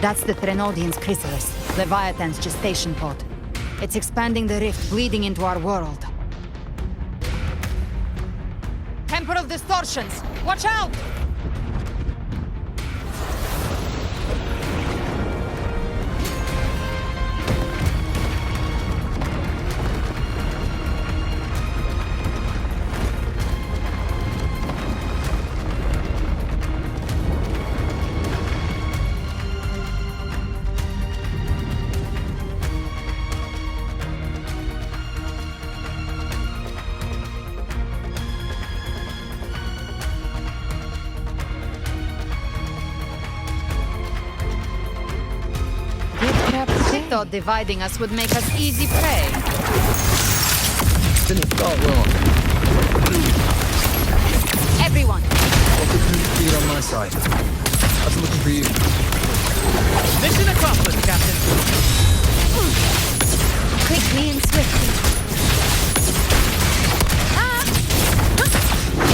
That's the Threnodian's chrysalis, Leviathan's gestation pod. It's expanding the rift, bleeding into our world. Temporal distortions! Watch out! Thought dividing us would make us easy prey. Didn't have thought wrong. Everyone! Welcome to the on my side. I was looking for you. Mission accomplished, Captain. Quickly and swiftly.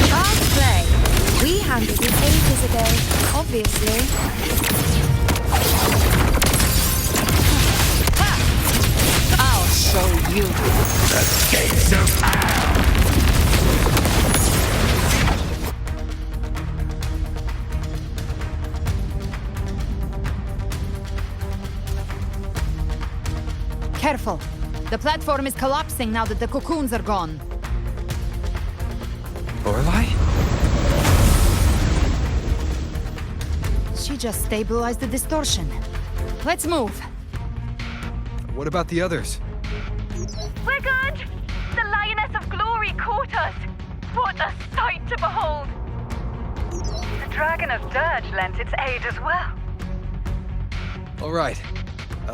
Hard play. We handled it ages ago, obviously. I'll show you. The gates of hell! Careful. The platform is collapsing now that the cocoons are gone. Lorelei? She just stabilized the distortion. Let's move. What about the others? We're good! The Lioness of Glory caught us! What a sight to behold! The Dragon of Dirge lent its aid as well. All right.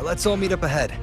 Let's all meet up ahead.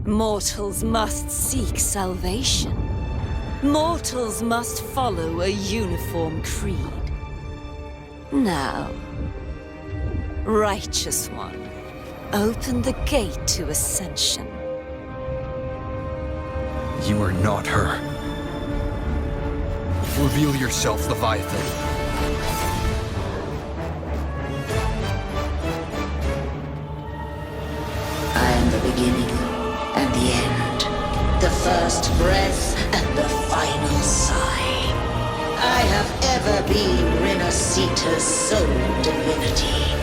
Mortals must seek salvation. Mortals must follow a uniform creed. Now, Righteous One, open the gate to ascension. You are not her. Reveal yourself, Leviathan. I am the beginning and the end, the first breath and the final sigh. I have ever been Renasita's sole divinity.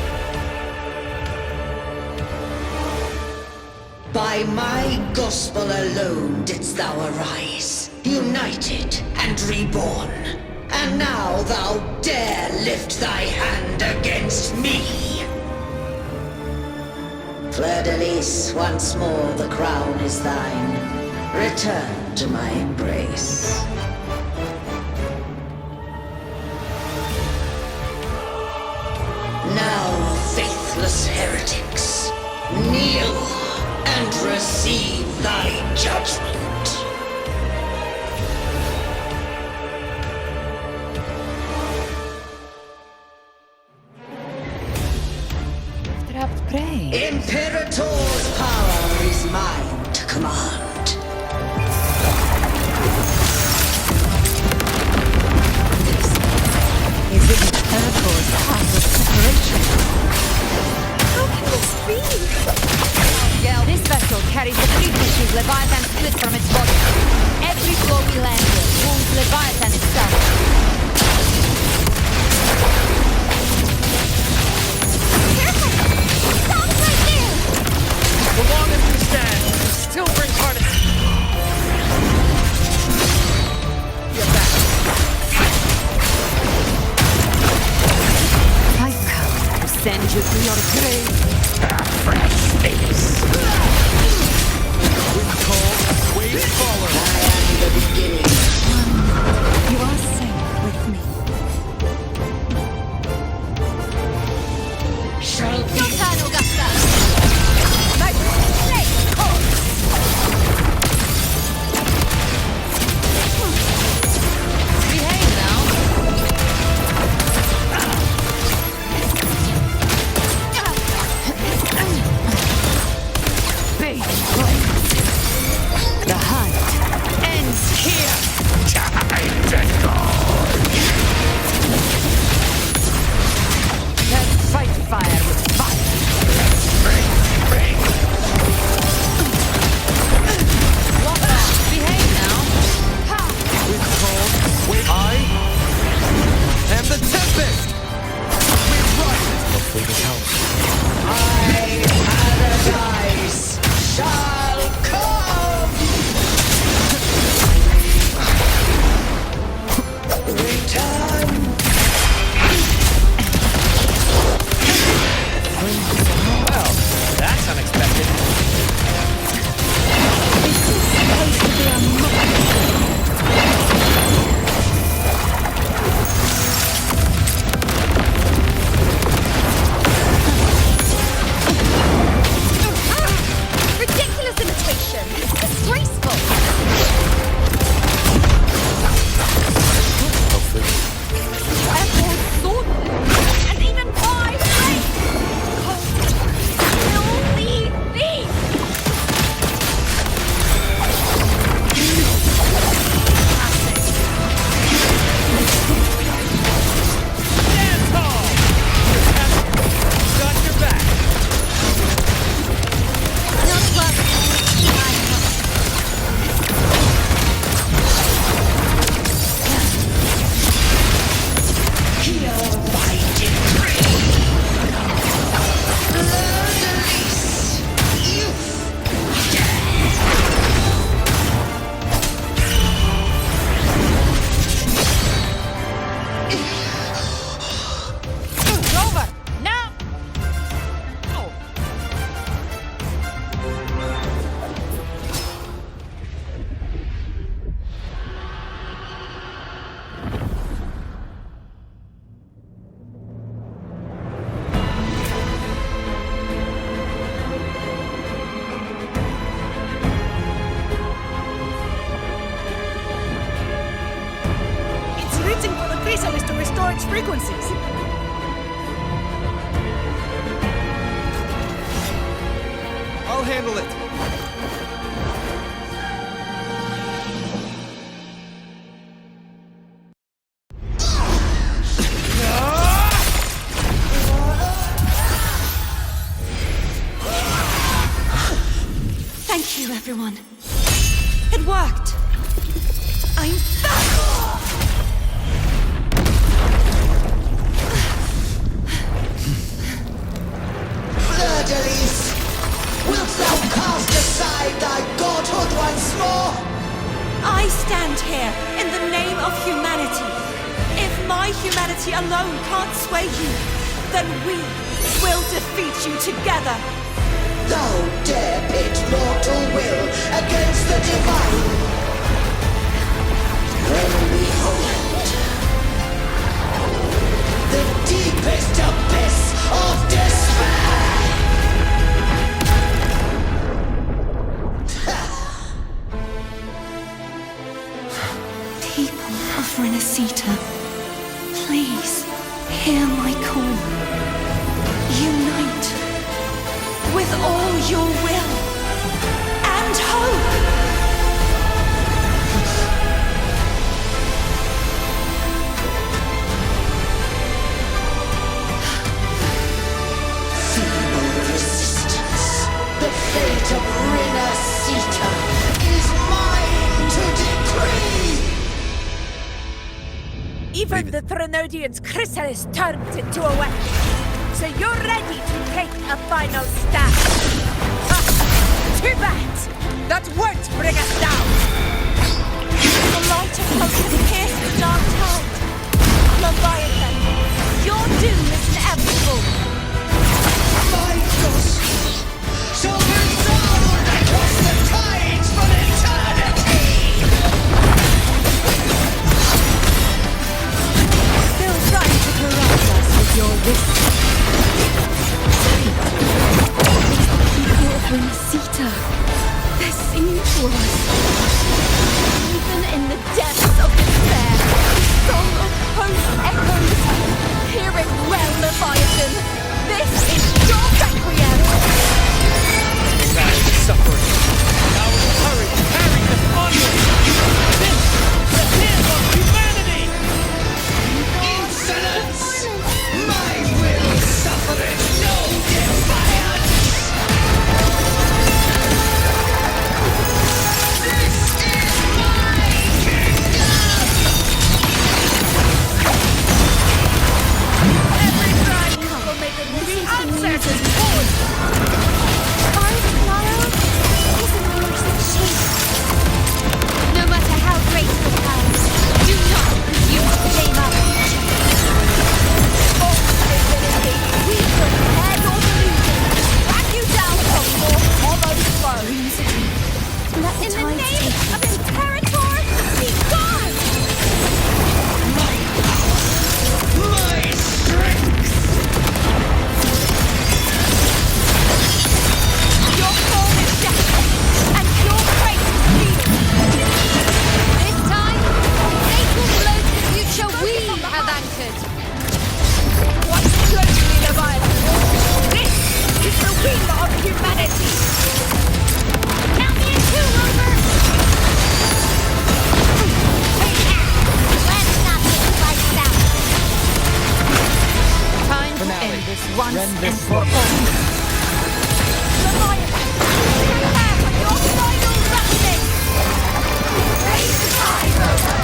By my gospel alone didst thou arise, united and reborn. And now thou dare lift thy hand against me! Fleur-de-Lis, once more the crown is thine. Return to my embrace. Now, faithless heretics, kneel and receive thy judgment. Trapped prey. Imperator's power is mine to command. Is it Imperator's path of separation? How can this be? This vessel carries the three tissues Leviathan split from its body. Every flow we land here wounds Leviathan itself. The longest we stand, still brings heart. Get back. I come to send you to your grave. A fresh face. Wind call, wave Follow. I am the beginning. You are safe with me. Shall be Your turn, Augusta. My blade calls. Behave now. Big flames. The hunt ends here. Time to go. Let's fight fire with fire. Bring. Walk off. Behave now. Ha! With cold. Wait, I am the Tempest. We run. Hopefully this helps. paradise shall come. Return. Well, that's unexpected. This is supposed to be a Ridiculous imitation. It's disgraceful. Airborne sword and even five blades. Will leave me. Dance hall! Got your back. Not worth Here by decree. Release. Youth. It's over. Now. Oh. It's reaching for the chrysalis to restore its frequencies. I'll handle it. Thank you, everyone. It worked. I'm back! Fleur-de-lis, wilt thou cast aside thy godhood once more? I stand here in the name of humanity. If my humanity alone can't sway you, then we will defeat you together. Thou dare pit mortal will against the divine. Then behold, the deepest abyss of despair. People of Renacita, please hear my call. Unite with all your will and hope. Feeble resistance. The fate of Renacita is mine to decree. Even the Threnodian's chrysalis turned into a weapon. So you're ready to take a final stand. Ha! Too bad! That won't bring us down! The light of hope has pierced the dark tide. Leviathan, your doom is inevitable. My ghost shall resound across the tides for eternity. humanity! Count me in two, Rover! Let's not get spiced out. Time to end this once and for all. Leviathan, prepare for your final reckoning! Raise high, Rover!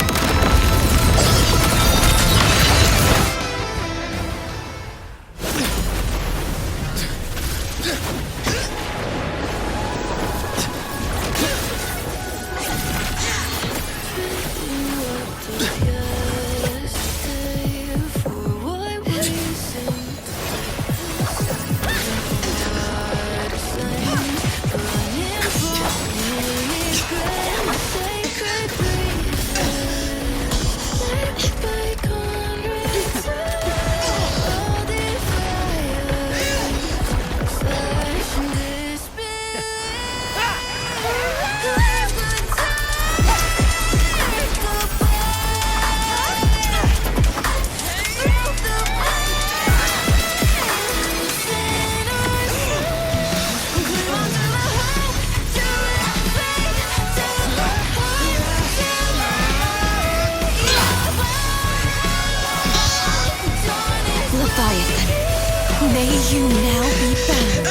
Leviathan, may you now be bound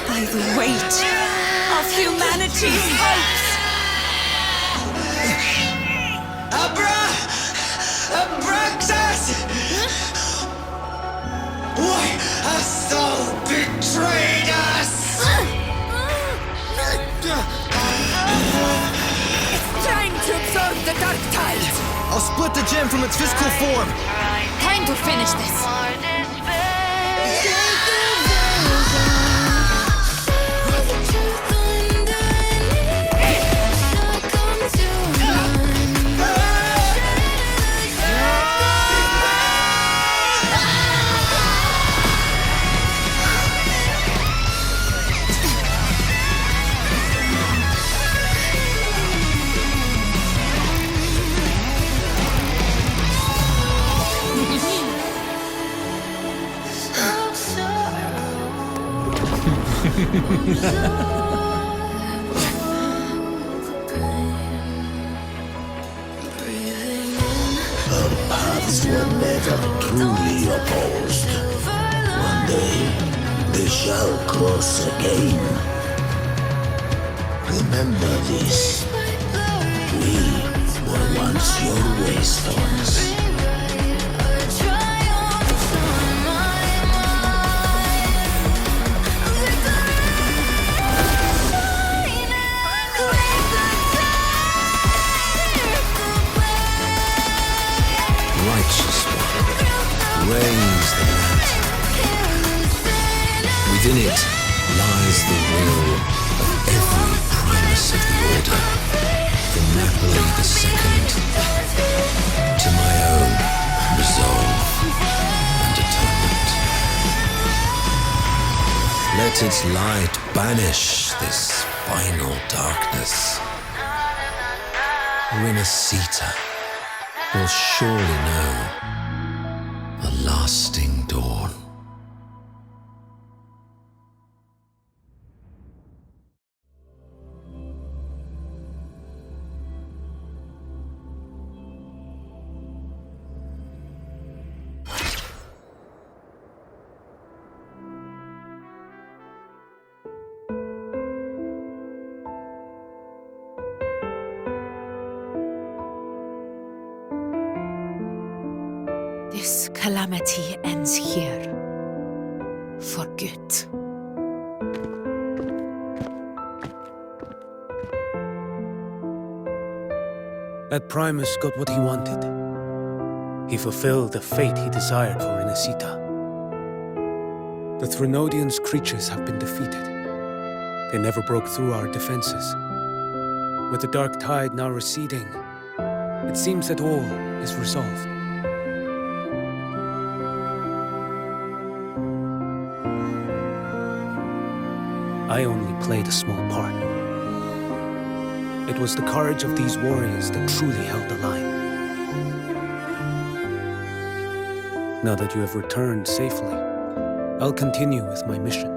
by the weight of humanity's hopes. Abraxas! Why has Saul betrayed us? It's time to absorb the dark tide! I'll split the gem from its physical form. Time to finish this. Our paths were never truly opposed. One day, they shall cross again. Remember this. We were once your waystones. Righteous one, raise the lantern. Within it lies the will of every primus of the Order, from Napoli II to my own resolve and atonement. Let its light banish this final darkness. Renacita will surely know a lasting dawn. This calamity ends here. For good. That Primus got what he wanted. He fulfilled the fate he desired for Renacita. The Threnodians' creatures have been defeated. They never broke through our defenses. With the dark tide now receding, it seems that all is resolved. I only played a small part. It was the courage of these warriors that truly held the line. Now that you have returned safely, I'll continue with my mission.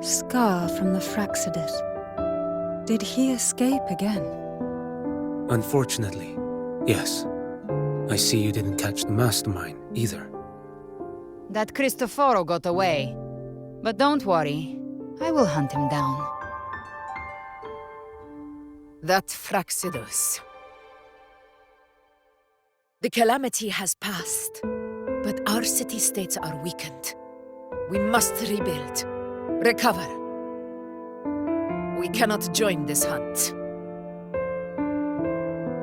Scar from the Fraxidus. Did he escape again? Unfortunately, yes. I see you didn't catch the mastermind, either. That Cristoforo got away. But don't worry, I will hunt him down. That Fraxidus. The calamity has passed, but our city-states are weakened. We must rebuild, recover. We cannot join this hunt.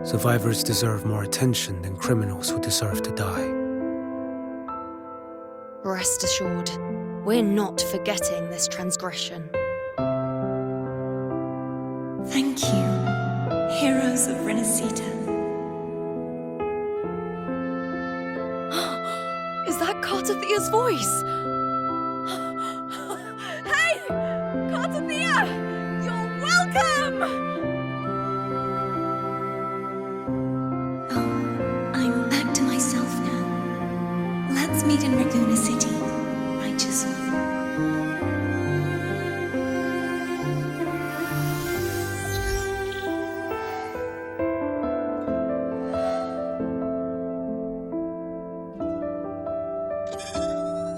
Survivors deserve more attention than criminals who deserve to die. Rest assured, we're not forgetting this transgression. Thank you, heroes of Renacita. Is that Cartathia's voice? Hey! Cartathia! You're welcome! Oh, I'm back to myself now. Let's meet in Raguna City, righteous one.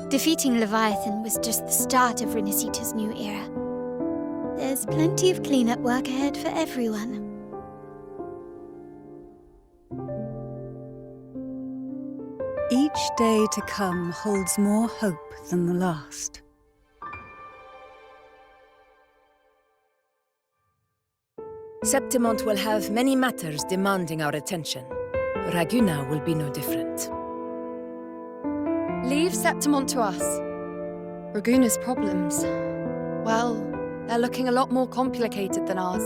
Defeating Leviathan was just the start of Renacita's new era. There's plenty of cleanup work ahead for everyone. Each day to come holds more hope than the last. Septimont will have many matters demanding our attention. Raguna will be no different. Leave Septimont to us. Raguna's problems, well, they're looking a lot more complicated than ours.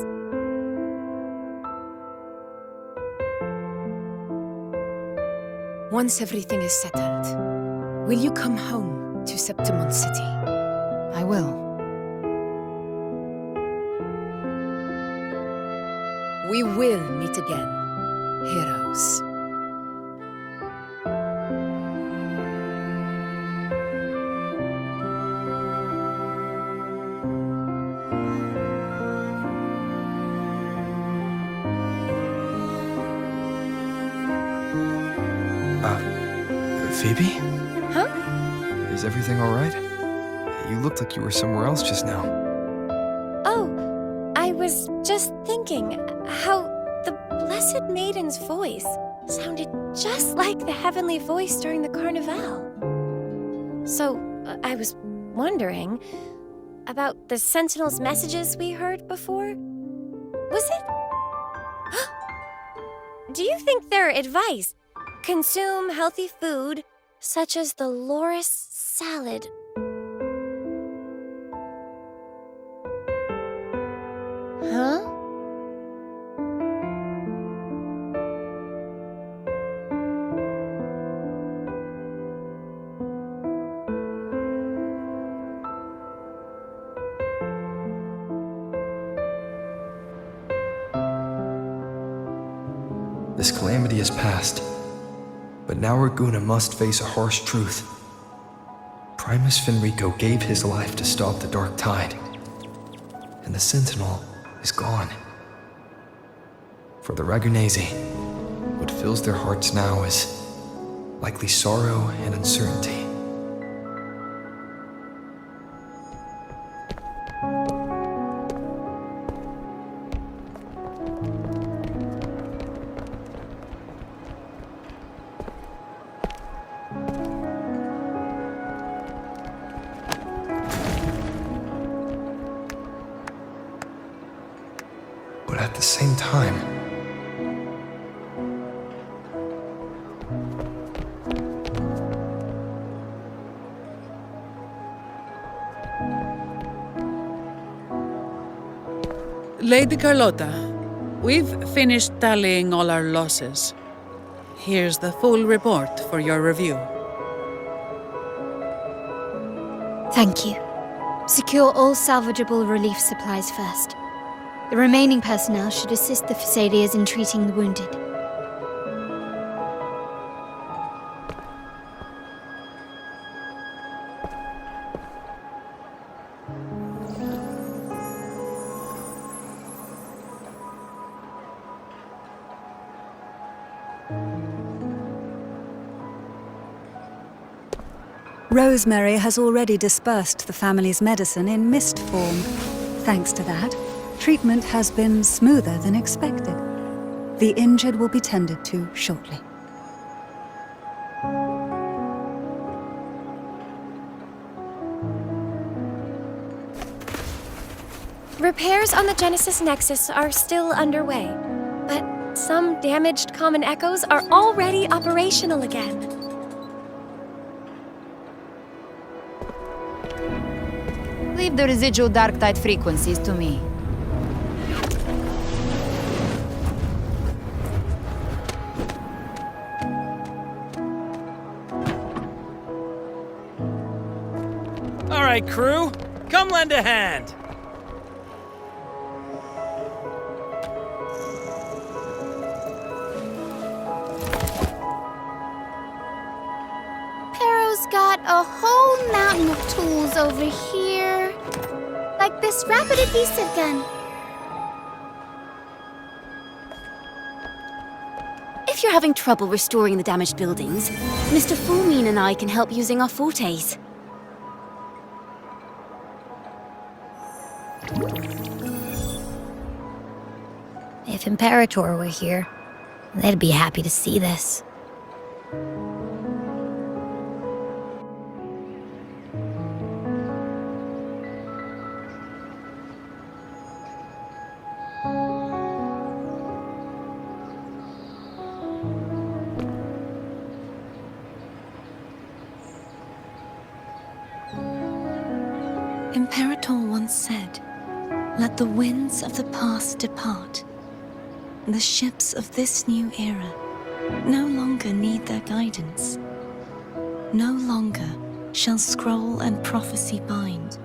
Once everything is settled, will you come home to Septimont City? I will. We will meet again, heroes. Phoebe? Huh? Is everything all right? You looked like you were somewhere else just now. Oh, I was just thinking how the Blessed Maiden's voice sounded just like the heavenly voice during the Carnival. So, I was wondering about the Sentinel's messages we heard before. Was it? Do you think their advice, consume healthy food, such as the loris salad? Huh? This calamity is past, but now Raguna must face a harsh truth. Primus Fenrico gave his life to stop the Dark Tide, and the Sentinel is gone. For the Ragunesi, what fills their hearts now is likely sorrow and uncertainty. But at the same time, Lady Carlotta, we've finished tallying all our losses. Here's the full report for your review. Thank you. Secure all salvageable relief supplies first. The remaining personnel should assist the Phasaelias in treating the wounded. Rosemary has already dispersed the family's medicine in mist form. Thanks to that, treatment has been smoother than expected. The injured will be tended to shortly. Repairs on the Genesis Nexus are still underway, but some damaged common echoes are already operational again. Leave the residual dark tide frequencies to me. All right, crew, come lend a hand. Pero's got a whole mountain of tools over here. Like this rapid adhesive gun. If you're having trouble restoring the damaged buildings, Mr. Fulmine and I can help using our fortes. If Imperator were here, they'd be happy to see this. Imperator once said, "Let the winds of the past depart. The ships of this new era no longer need their guidance. No longer shall scroll and prophecy bind,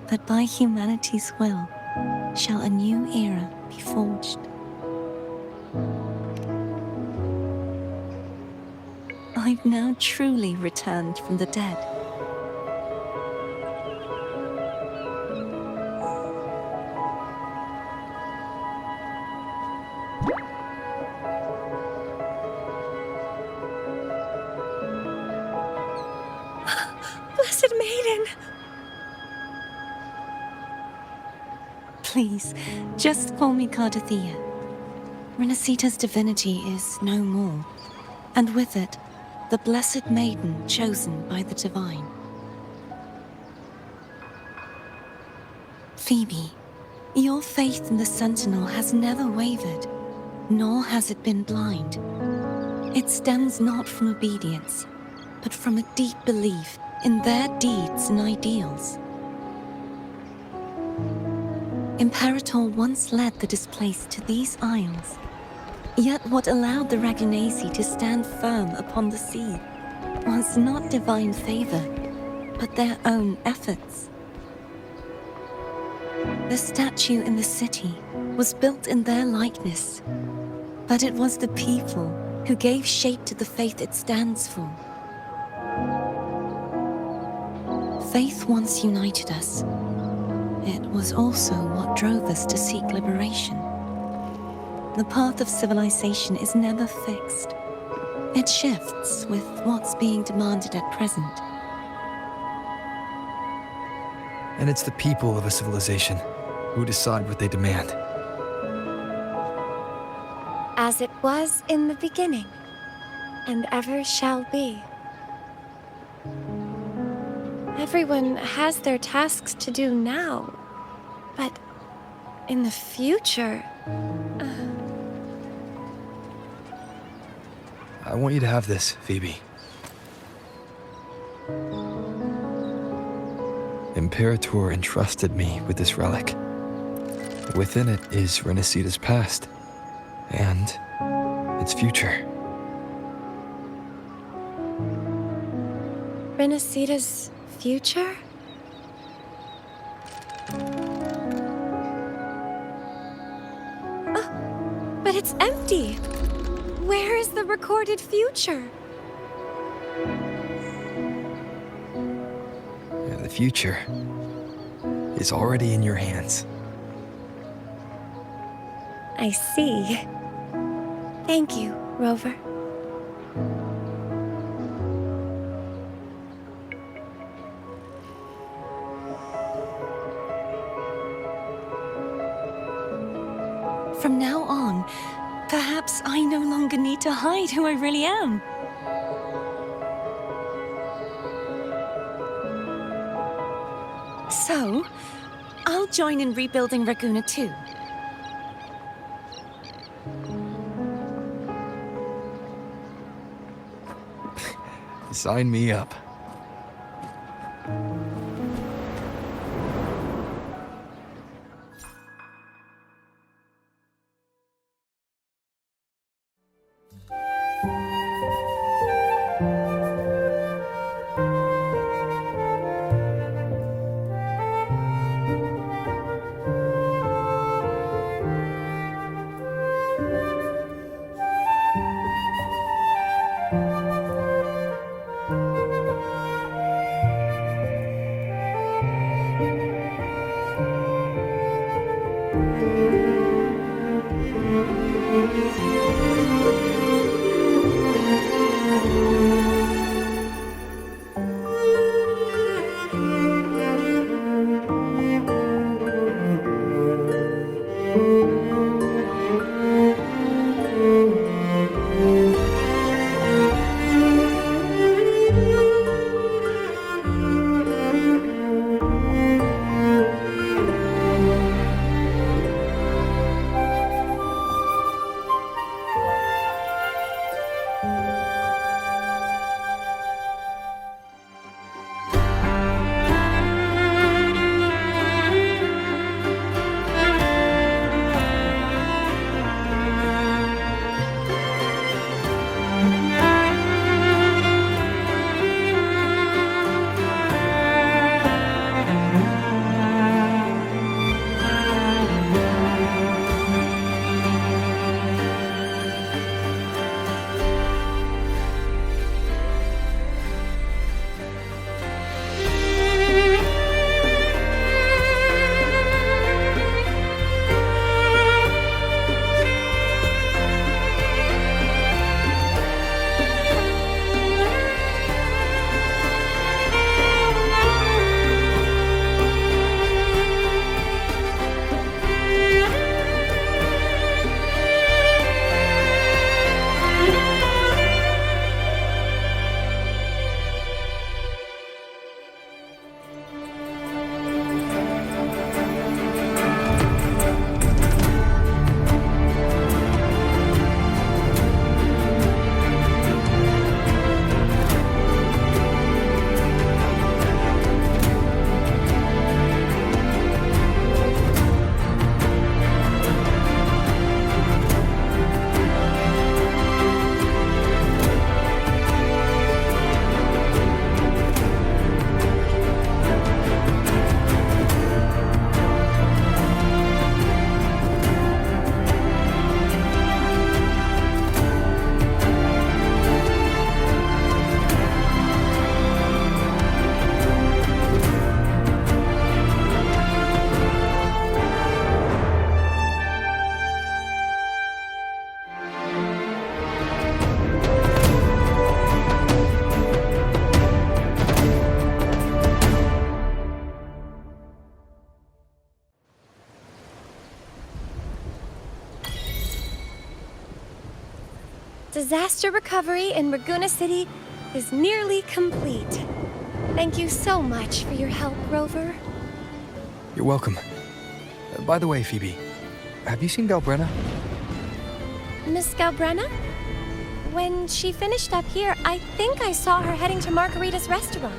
but by humanity's will shall a new era be forged." I've now truly returned from the dead. Blessed Maiden! Please, just call me Cardathea. Renacita's divinity is no more, and with it, the Blessed Maiden chosen by the Divine. Phoebe, your faith in the Sentinel has never wavered, nor has it been blind. It stems not from obedience, but from a deep belief in their deeds and ideals. Imperator once led the displaced to these isles, yet what allowed the Ragunasi to stand firm upon the sea was not divine favor, but their own efforts. The statue in the city was built in their likeness, but it was the people who gave shape to the faith it stands for. Faith once united us. It was also what drove us to seek liberation. The path of civilization is never fixed. It shifts with what's being demanded at present. And it's the people of a civilization who decide what they demand. As it was in the beginning, and ever shall be. Everyone has their tasks to do now, but in the future... I want you to have this, Phoebe. Imperator entrusted me with this relic. Within it is Renacita's past, and its future. Renacita's future? Oh, but it's empty. Where is the recorded future? The future is already in your hands. I see. Thank you, Rover. longer need to hide who I really am. So, I'll join in rebuilding Raguna too. Sign me up. Disaster recovery in Raguna City is nearly complete. Thank you so much for your help, Rover. You're welcome. By the way, Phoebe, have you seen Galbrenna? Miss Galbrenna? When she finished up here, I think I saw her heading to Margarita's restaurant.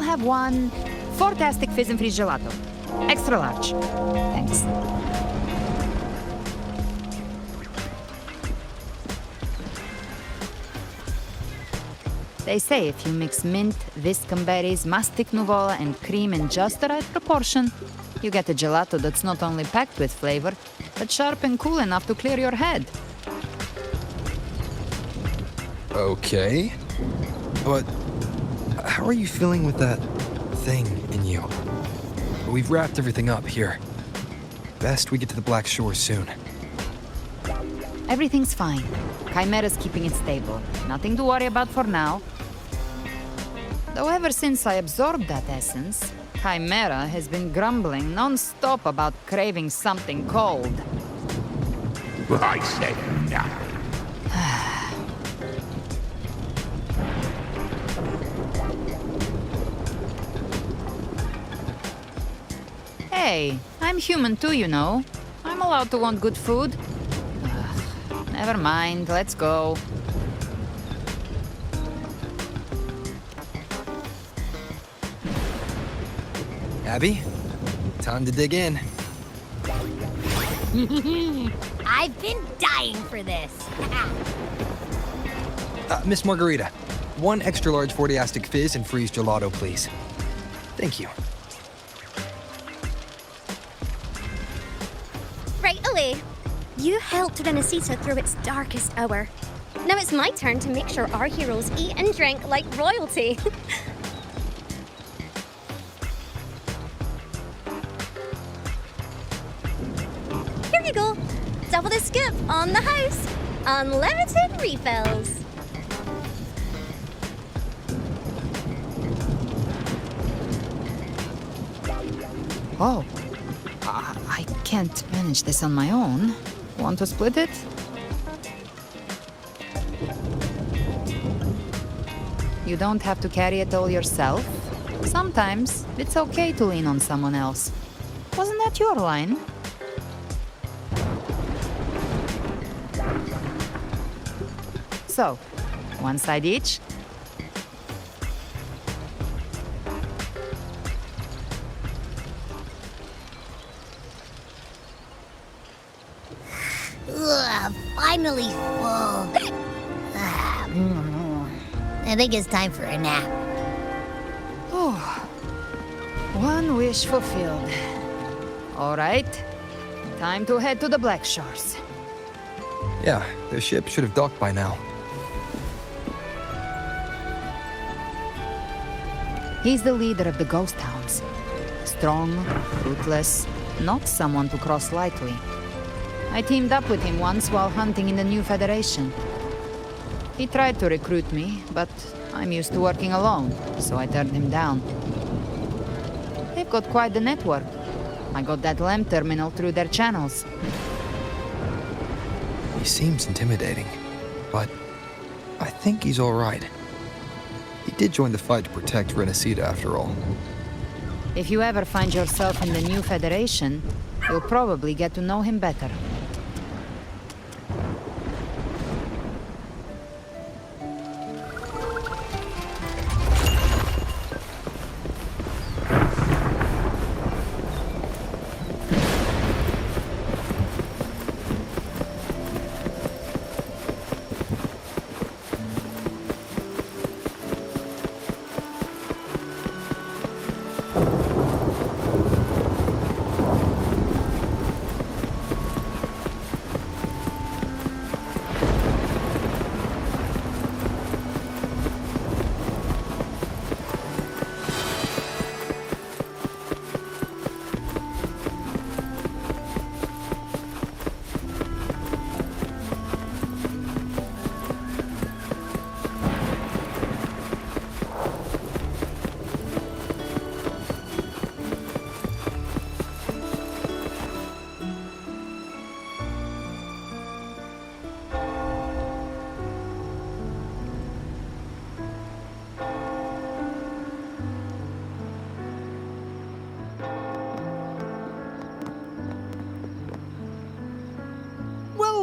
have one fantastic fizz and freeze gelato. Extra large. Thanks. They say if you mix mint, viscum berries, mastic nuvola, and cream in just the right proportion, you get a gelato that's not only packed with flavor, but sharp and cool enough to clear your head. Okay. But how are you feeling with that thing in you? We've wrapped everything up here. Best we get to the Black Shore soon. Everything's fine. Chimera's keeping it stable. Nothing to worry about for now. Though ever since I absorbed that essence, Chimera has been grumbling non-stop about craving something cold. I said no. Hey, I'm human too, you know. I'm allowed to want good food. Never mind, let's go. Abby, time to dig in. I've been dying for this. Miss Margarita, one extra large Fortiastic fizz and freeze gelato, please. Thank you. Right away. You helped Renesita through its darkest hour. Now it's my turn to make sure our heroes eat and drink like royalty. Here you go. Double the scoop on the house. Unlimited refills. Oh. I can't manage this on my own. Want to split it? You don't have to carry it all yourself. Sometimes it's okay to lean on someone else. Wasn't that your line? So, one side each. Ugh, finally full. I think it's time for a nap. Oh, one wish fulfilled. All right, time to head to the Black Shores. Yeah, the ship should have docked by now. He's the leader of the Ghost Hounds. Strong, ruthless, not someone to cross lightly. I teamed up with him once while hunting in the New Federation. He tried to recruit me, but I'm used to working alone, so I turned him down. They've got quite the network. I got that LEM terminal through their channels. He seems intimidating, but I think he's all right. He did join the fight to protect Renesita after all. If you ever find yourself in the New Federation, you'll probably get to know him better.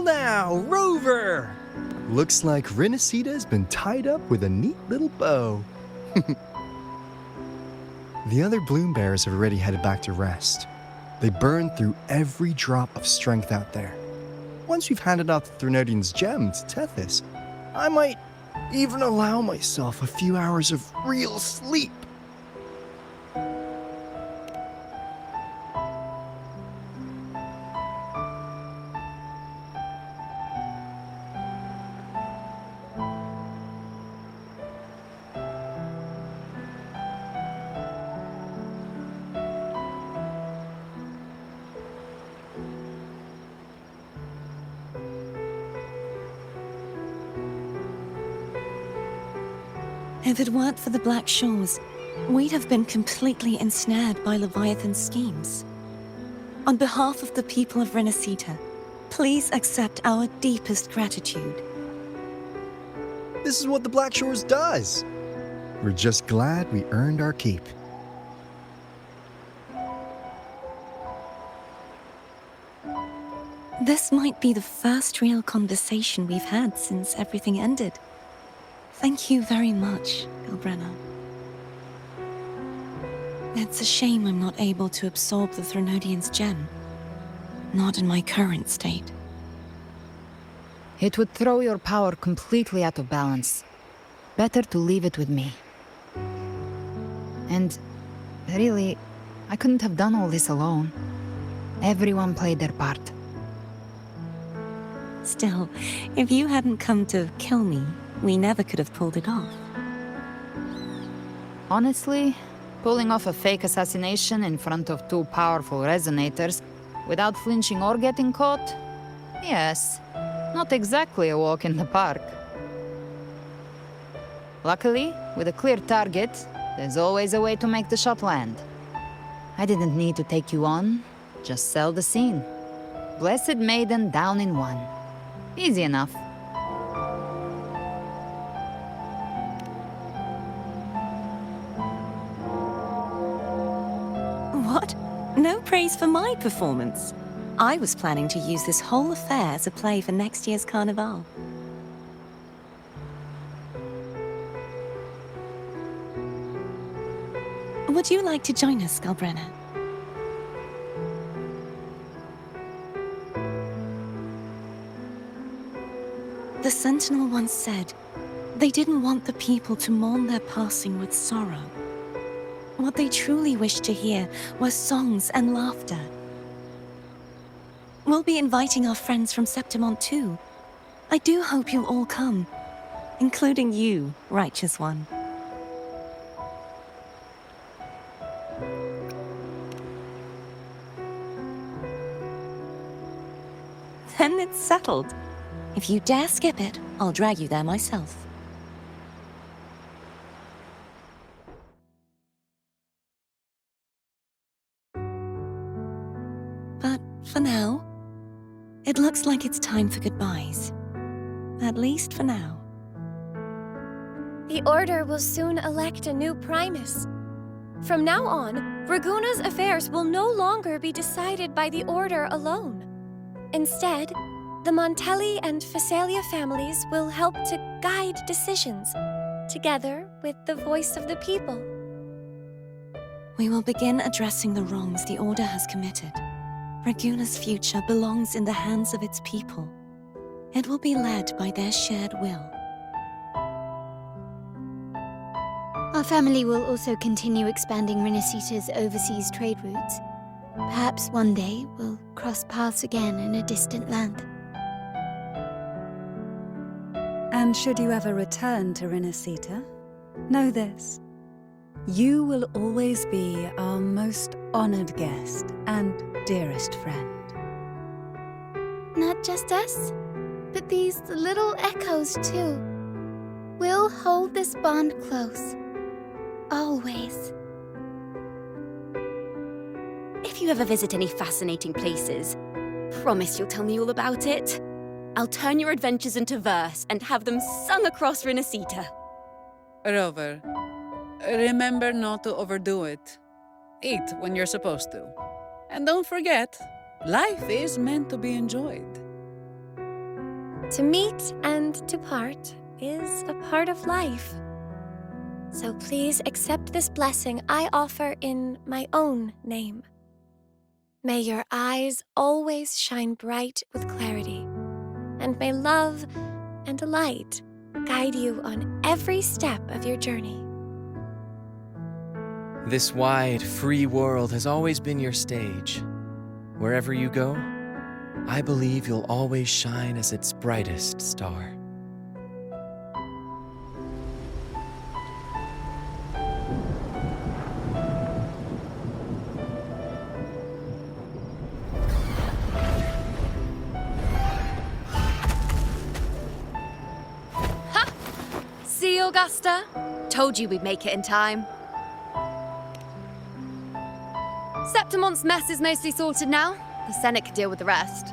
Now, Rover! Looks like Renesita's been tied up with a neat little bow. The other bloom bearers have already headed back to rest. They burned through every drop of strength out there. Once we've handed out the Threnodian's gem to Tethys, I might even allow myself a few hours of real sleep. If it weren't for the Black Shores, we'd have been completely ensnared by Leviathan's schemes. On behalf of the people of Renacita, please accept our deepest gratitude. This is what the Black Shores does. We're just glad we earned our keep. This might be the first real conversation we've had since everything ended. Thank you very much, Galbrenna. It's a shame I'm not able to absorb the Threnodian's gem. Not in my current state. It would throw your power completely out of balance. Better to leave it with me. And really, I couldn't have done all this alone. Everyone played their part. Still, if you hadn't come to kill me, we never could have pulled it off. Honestly, pulling off a fake assassination in front of two powerful resonators without flinching or getting caught? Yes, not exactly a walk in the park. Luckily, with a clear target, there's always a way to make the shot land. I didn't need to take you on, just sell the scene. Blessed Maiden down in one. Easy enough. What? No praise for my performance. I was planning to use this whole affair as a play for next year's Carnival. Would you like to join us, Galbrenna? The Sentinel once said, they didn't want the people to mourn their passing with sorrow. What they truly wished to hear were songs and laughter. We'll be inviting our friends from Septimont too. I do hope you'll all come, including you, Righteous One. Then it's settled. If you dare skip it, I'll drag you there myself. But for now, it looks like it's time for goodbyes. At least for now. The Order will soon elect a new Primus. From now on, Raguna's affairs will no longer be decided by the Order alone. Instead, the Montelli and Phasalia families will help to guide decisions, together with the voice of the people. We will begin addressing the wrongs the Order has committed. Raguna's future belongs in the hands of its people. It will be led by their shared will. Our family will also continue expanding Renacita's overseas trade routes. Perhaps one day we'll cross paths again in a distant land. And should you ever return to Renacita, know this. You will always be our most honored guest and dearest friend. Not just us, but these little echoes too. We'll hold this bond close. Always. If you ever visit any fascinating places, promise you'll tell me all about it. I'll turn your adventures into verse and have them sung across Renacita. Rover, remember not to overdo it. Eat when you're supposed to. And don't forget, life is meant to be enjoyed. To meet and to part is a part of life. So please accept this blessing I offer in my own name. May your eyes always shine bright with clarity, and may love and light guide you on every step of your journey. This wide, free world has always been your stage. Wherever you go, I believe you'll always shine as its brightest star. See, Augusta? Told you we'd make it in time. Septimont's mess is mostly sorted now. The Senate can deal with the rest.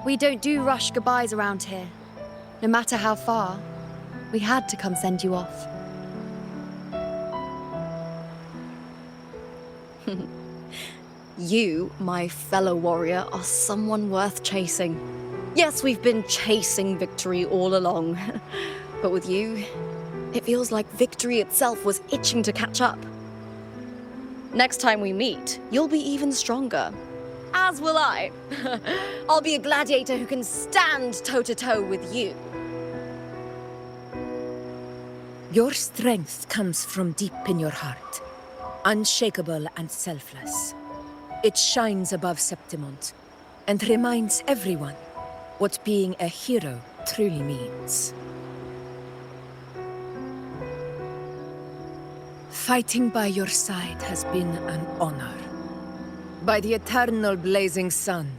We don't do rush goodbyes around here. No matter how far, we had to come send you off. You, my fellow warrior, are someone worth chasing. Yes, we've been chasing victory all along. But with you, it feels like victory itself was itching to catch up. Next time we meet, you'll be even stronger. As will I. I'll be a gladiator who can stand toe-to-toe with you. Your strength comes from deep in your heart, unshakable and selfless. It shines above Septimont and reminds everyone what being a hero truly means. Fighting by your side has been an honor. By the eternal blazing sun,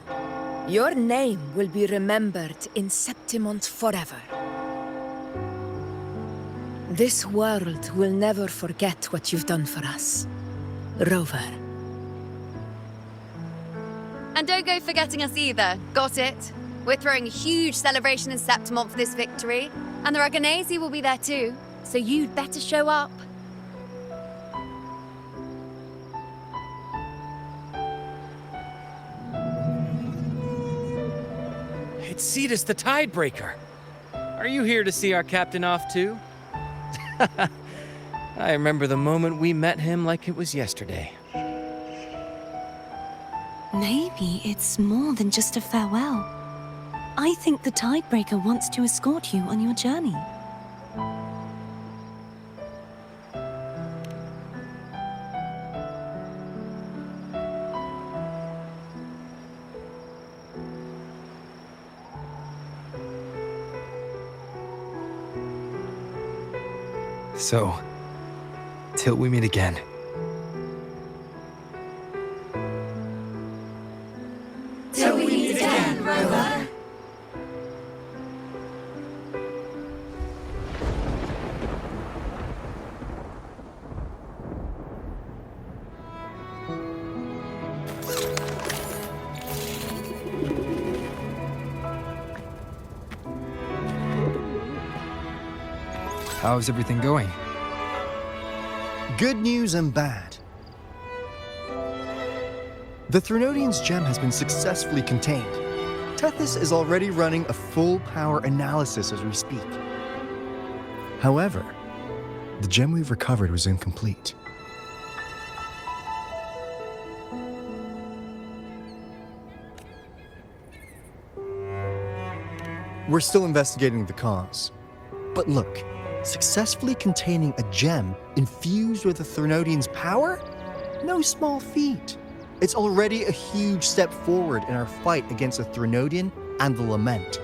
your name will be remembered in Septimont forever. This world will never forget what you've done for us, Rover. And don't go forgetting us either, got it? We're throwing a huge celebration in Septimont for this victory, and the Aragonese will be there too, so you'd better show up. It's Cetus the Tidebreaker. Are you here to see our captain off too? I remember the moment we met him like it was yesterday. Maybe it's more than just a farewell. I think the Tidebreaker wants to escort you on your journey. So, till we meet again. Till we meet again, Rover. How's everything going? Good news and bad. The Threnodian's gem has been successfully contained. Tethys is already running a full power analysis as we speak. However, the gem we've recovered was incomplete. We're still investigating the cause. But look, successfully containing a gem infused with the Threnodian's power? No small feat. It's already a huge step forward in our fight against the Threnodian and the Lament.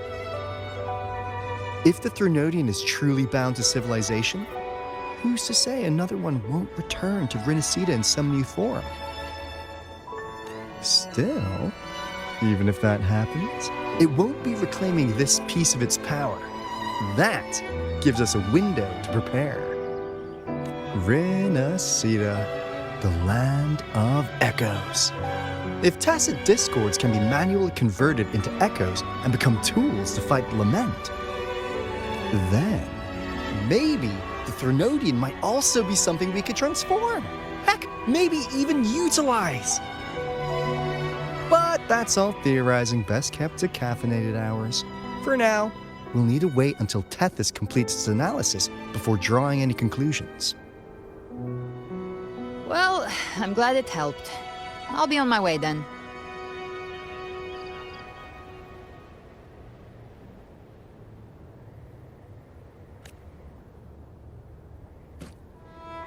If the Threnodian is truly bound to civilization, who's to say another one won't return to Rinascita in some new form? Still, even if that happens, it won't be reclaiming this piece of its power. That gives us a window to prepare. Rinascita, the land of echoes. If tacit discords can be manually converted into echoes and become tools to fight the Lament, then maybe the Threnodian might also be something we could transform. Heck, maybe even utilize. But that's all theorizing best kept to caffeinated hours. For now, we'll need to wait until Tethys completes its analysis before drawing any conclusions. Well, I'm glad it helped. I'll be on my way then.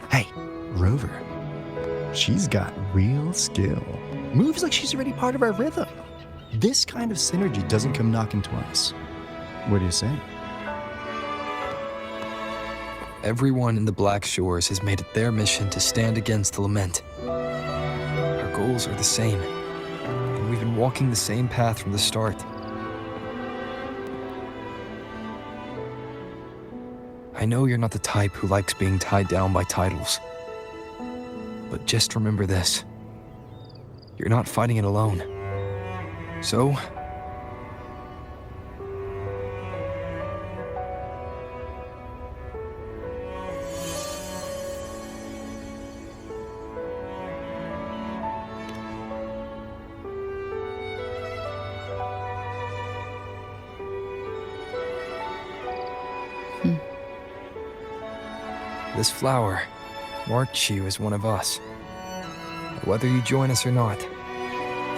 Hey, Rover. She's got real skill. Moves like she's already part of our rhythm. This kind of synergy doesn't come knocking twice. What do you say? Everyone in the Black Shores has made it their mission to stand against the lament. Our goals are the same, and we've been walking the same path from the start. I know you're not the type who likes being tied down by titles, but just remember this. You're not fighting it alone. So, this flower marks you as one of us. Whether you join us or not,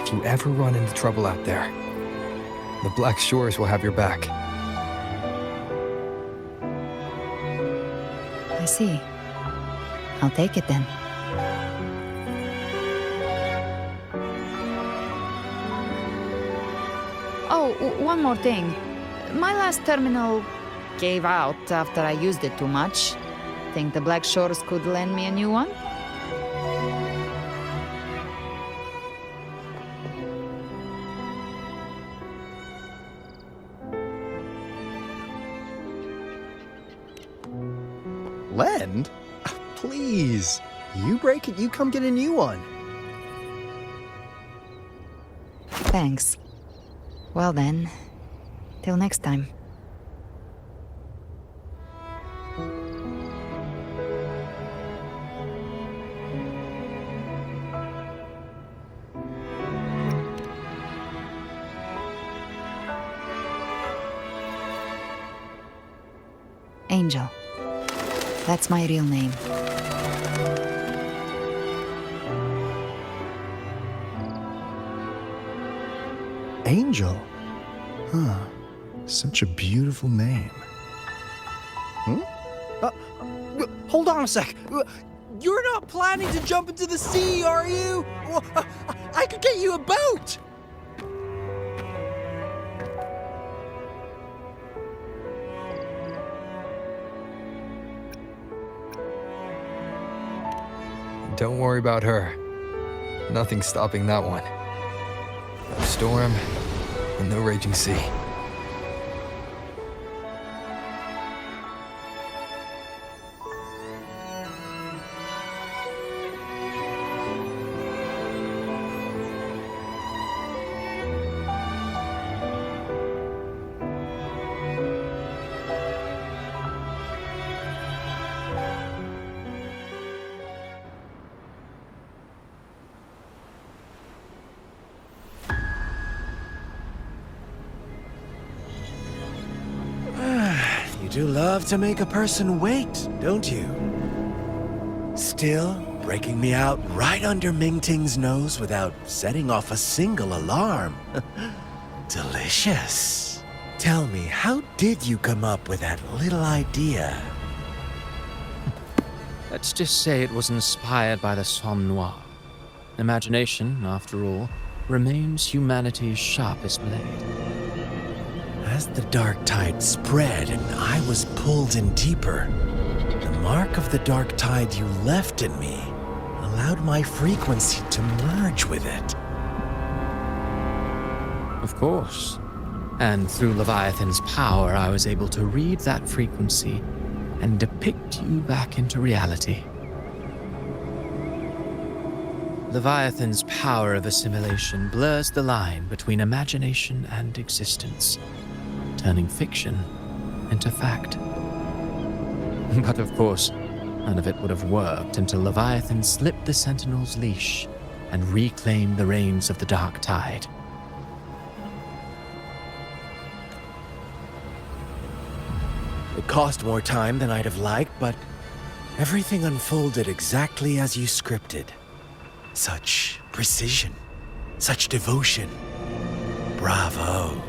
if you ever run into trouble out there, the Black Shores will have your back. I see. I'll take it then. Oh, one more thing. My last terminal gave out after I used it too much. Think the Black Shores could lend me a new one? Lend? Please. You break it, you come get a new one. Thanks. Well then, till next time. Angel. That's my real name. Angel? Huh. Such a beautiful name. Hold on a sec. You're not planning to jump into the sea, are you? I could get you a boat! Don't worry about her. Nothing's stopping that one. No storm and no raging sea. You do love to make a person wait, don't you? Still, breaking me out right under Mingting's nose without setting off a single alarm. Delicious. Tell me, how did you come up with that little idea? Let's just say it was inspired by the Somme Noire. Imagination, after all, remains humanity's sharpest blade. As the dark tide spread and I was pulled in deeper, the mark of the dark tide you left in me allowed my frequency to merge with it. Of course. And through Leviathan's power, I was able to read that frequency and depict you back into reality. Leviathan's power of assimilation blurs the line between imagination and existence, turning fiction into fact. But of course, none of it would have worked until Leviathan slipped the Sentinel's leash and reclaimed the reins of the dark tide. It cost more time than I'd have liked, but Everything unfolded exactly as you scripted. Such precision, such devotion. Bravo.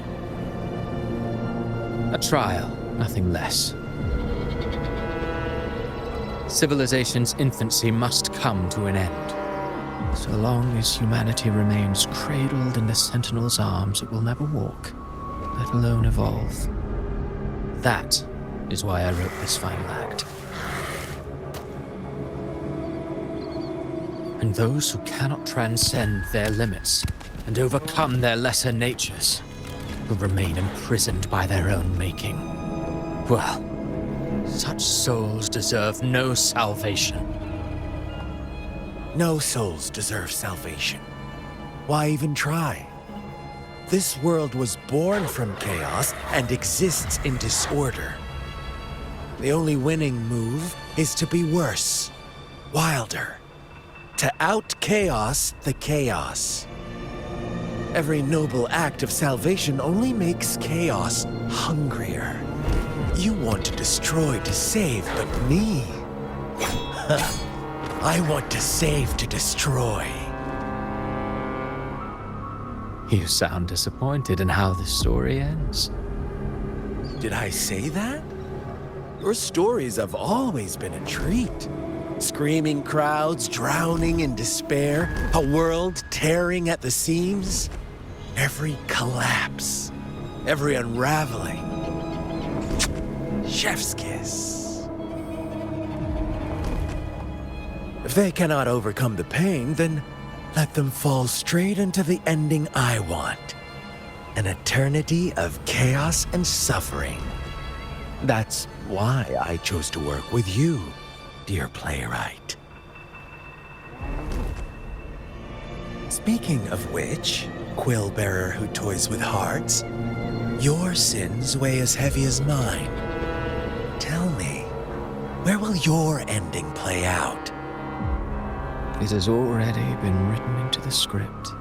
A trial, nothing less. Civilization's infancy must come to an end. So long as humanity remains cradled in the Sentinel's arms, it will never walk, let alone evolve. That is why I wrote this final act. And those who cannot transcend their limits and overcome their lesser natures will remain imprisoned by their own making. Well, such souls deserve no salvation. No souls deserve salvation. Why even try? This world was born from chaos and exists in disorder. The only winning move is to be worse, wilder, to out-chaos the chaos. Every noble act of salvation only makes chaos hungrier. You want to destroy to save, but me? I want to save to destroy. You sound disappointed in how the story ends. Did I say that? Your stories have always been a treat. Screaming crowds drowning in despair, a world tearing at the seams. Every collapse, every unraveling. Chef's kiss. If they cannot overcome the pain, then let them fall straight into the ending I want. An eternity of chaos and suffering. That's why I chose to work with you, dear playwright. Speaking of which, quill bearer who toys with hearts, your sins weigh as heavy as mine. Tell me, where will your ending play out? It has already been written into the script.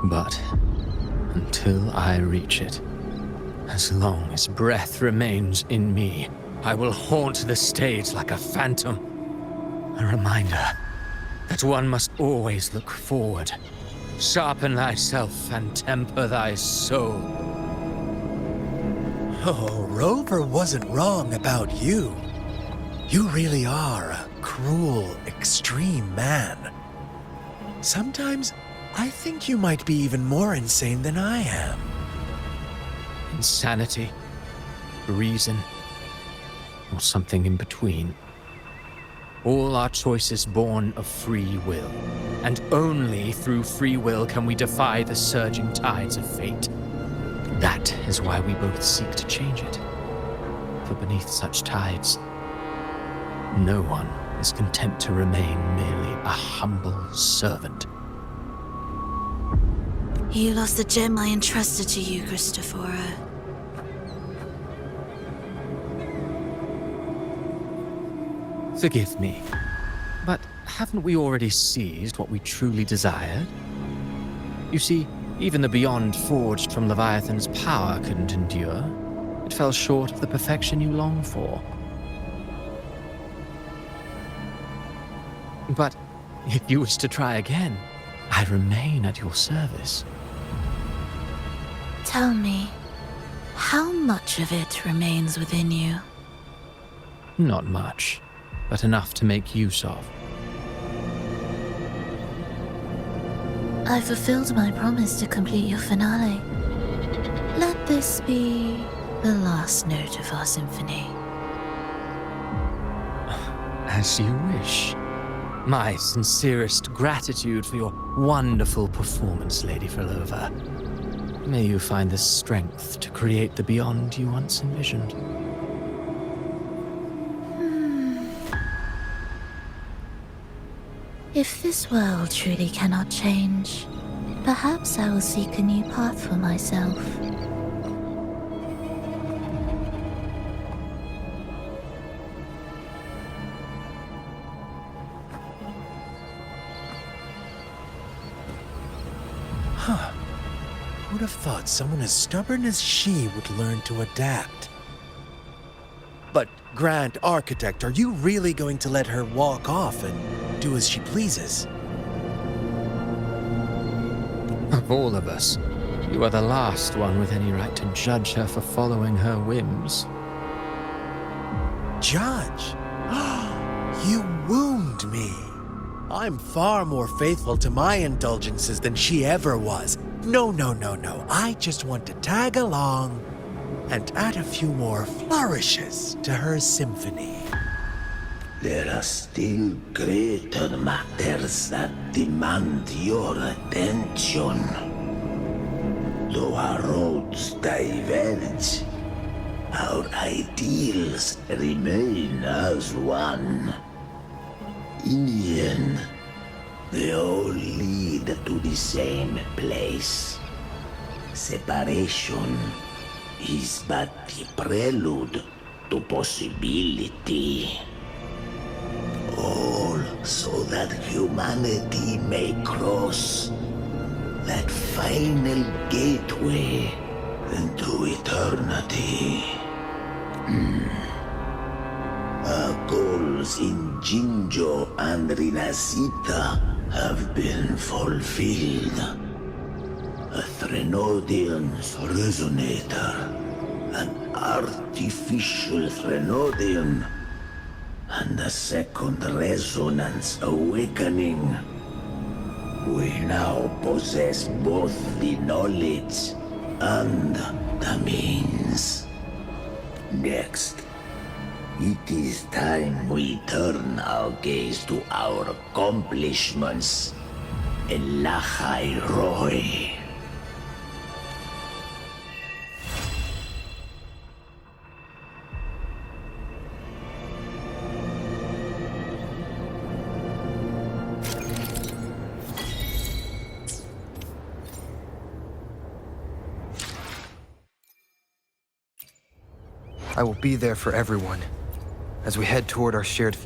But until I reach it, as long as breath remains in me, I will haunt the stage like a phantom. A reminder that one must always look forward. Sharpen thyself and temper thy soul. Oh, Rover wasn't wrong about you. You really are a cruel, extreme man. Sometimes I think you might be even more insane than I am. Insanity, reason, or something in between. All our choices born of free will, and only through free will can we defy the surging tides of fate. That is why we both seek to change it. For beneath such tides, no one is content to remain merely a humble servant. You lost the gem I entrusted to you, Christophora. Forgive me, but haven't we already seized what we truly desired? You see, even the beyond forged from Leviathan's power couldn't endure. It fell short of the perfection you long for. But if you wish to try again, I remain at your service. Tell me, how much of it remains within you? Not much, but enough to make use of. I fulfilled my promise to complete your finale. Let this be the last note of our symphony. As you wish. My sincerest gratitude for your wonderful performance, Lady Frolova. May you find the strength to create the beyond you once envisioned. If this world truly cannot change, perhaps I will seek a new path for myself. Huh. Who'd have thought someone as stubborn as she would learn to adapt? But, Grand Architect, are you really going to let her walk off and do as she pleases? Of all of us, you are the last one with any right to judge her for following her whims. Judge? You wound me. I'm far more faithful to my indulgences than she ever was. No. I just want to tag along and add a few more flourishes to her symphony. There are still greater matters that demand your attention. Though our roads diverge, our ideals remain as one. In the end, they all lead to the same place. Separation is but the prelude to possibility. All so that humanity may cross that final gateway into eternity. Our goals in Jinjo and Rinasita have been fulfilled. A Threnodian's resonator, an artificial Threnodian, and a second resonance awakening. We now possess both the knowledge and the means. Next, it is time we turn our gaze to our accomplishments in Lahai Roy. I will be there for everyone as we head toward our shared